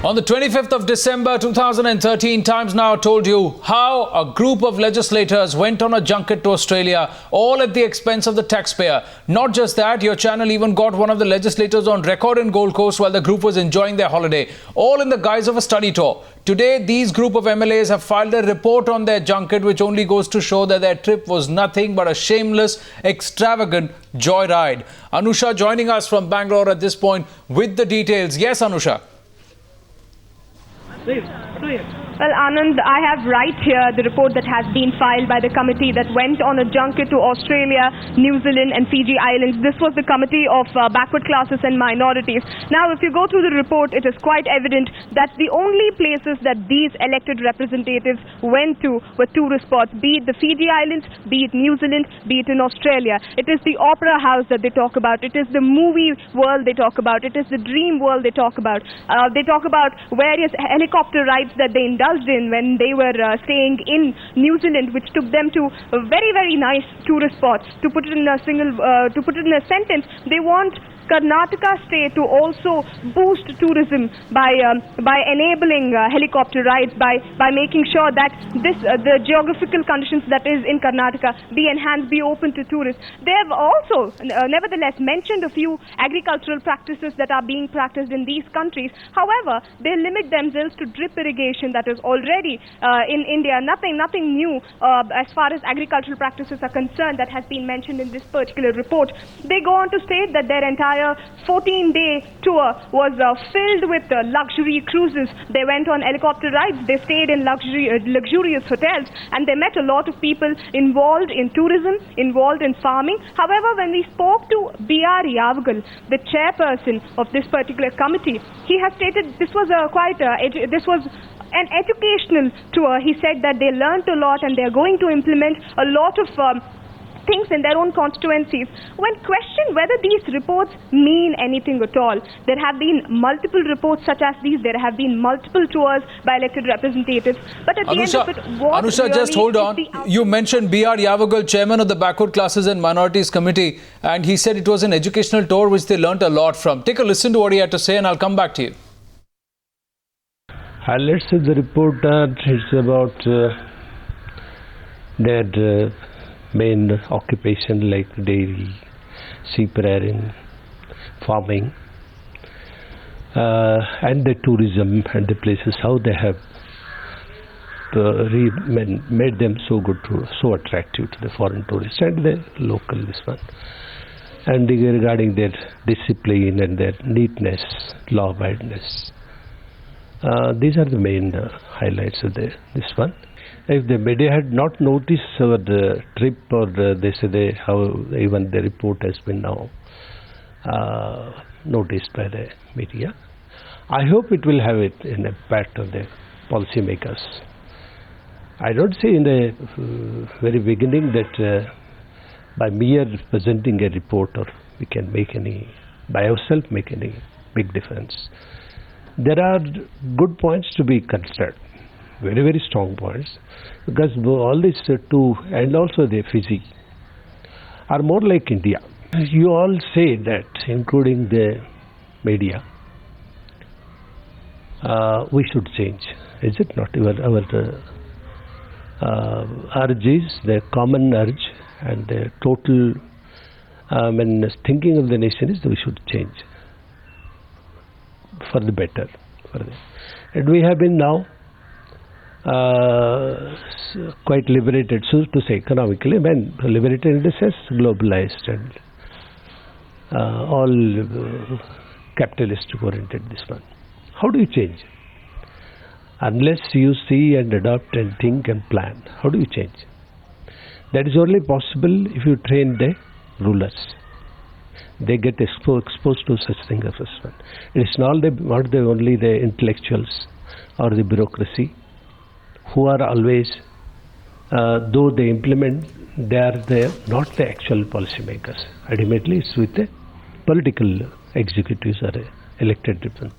On the 25th of December 2013, Times Now told you how a group of legislators went on a junket to Australia, all at the expense of the taxpayer. Not just that, your channel even got one of the legislators on record in Gold Coast while the group was enjoying their holiday, all in the guise of a study tour. Today, these group of MLAs have filed a report on their junket, which only goes to show that their trip was nothing but a shameless, extravagant joyride. Anusha joining us from Bangalore at this point with the details. Yes, Anusha. Well, Anand, I have right here the report that has been filed by the committee that went on a junket to Australia, New Zealand and Fiji Islands. This was the committee of backward classes and minorities. Now, if you go through the report, it is quite evident that the only places that these elected representatives went to were tourist spots, be it the Fiji Islands, be it New Zealand, be it in Australia. It is the opera house that they talk about. It is the movie world they talk about. It is the dream world they talk about. They talk about various helicopter rides that they indulged in when they were staying in New Zealand, which took them to very, very nice tourist spots. To put it in a sentence, they want Karnataka state to also boost tourism by enabling helicopter rides, by making sure that the geographical conditions that is in Karnataka be enhanced, be open to tourists. They have also nevertheless mentioned a few agricultural practices that are being practiced in these countries. However, they limit themselves to drip irrigation that is already in India. Nothing new as far as agricultural practices are concerned that has been mentioned in this particular report. They go on to state that their entire 14-day tour was filled with luxury cruises. They went on helicopter rides, they stayed in luxurious hotels, and they met a lot of people involved in tourism, involved in farming. However, when we spoke to B.R. Yavagal, the chairperson of this particular committee, he has stated this was an educational tour. He said that they learnt a lot and they are going to implement a lot of things in their own constituencies. When questioned whether these reports mean anything at all, there have been multiple reports such as these. There have been multiple tours by elected representatives. But at the end of it, what Anusha, really just hold on. You mentioned B.R. Yavagal, chairman of the Backward Classes and Minorities Committee, and he said it was an educational tour which they learnt a lot from. Take a listen to what he had to say and I'll come back to you. Let's say the report it's about their main occupation like dairy, sheep rearing, farming, and the tourism and the places, how they have made them so good, so attractive to the foreign tourists and the local this one. And regarding their discipline and their neatness, law-abidiness. These are the main highlights of this one. If the media had not noticed our trip, or how even the report has been now noticed by the media, I hope it will have an impact on the policymakers. I don't say in the very beginning that by mere presenting a report or we can make by ourselves make any big difference. There are good points to be considered. Very, very strong points, because all these two and also the Fiji are more like India. You all say that, including the media, we should change. Is it not? Our urge is the common urge, and the total thinking of the nation is that we should change for the better. And we have been now quite liberated, so to say, economically, liberated in the sense globalized and all capitalistic oriented this one. How do you change? Unless you see and adopt and think and plan, how do you change? That is only possible if you train the rulers. They get exposed to such things as this one. It is not only the intellectuals or the bureaucracy who are always, though they implement, they are not the actual policymakers. Ultimately, it's with the political executives or elected people.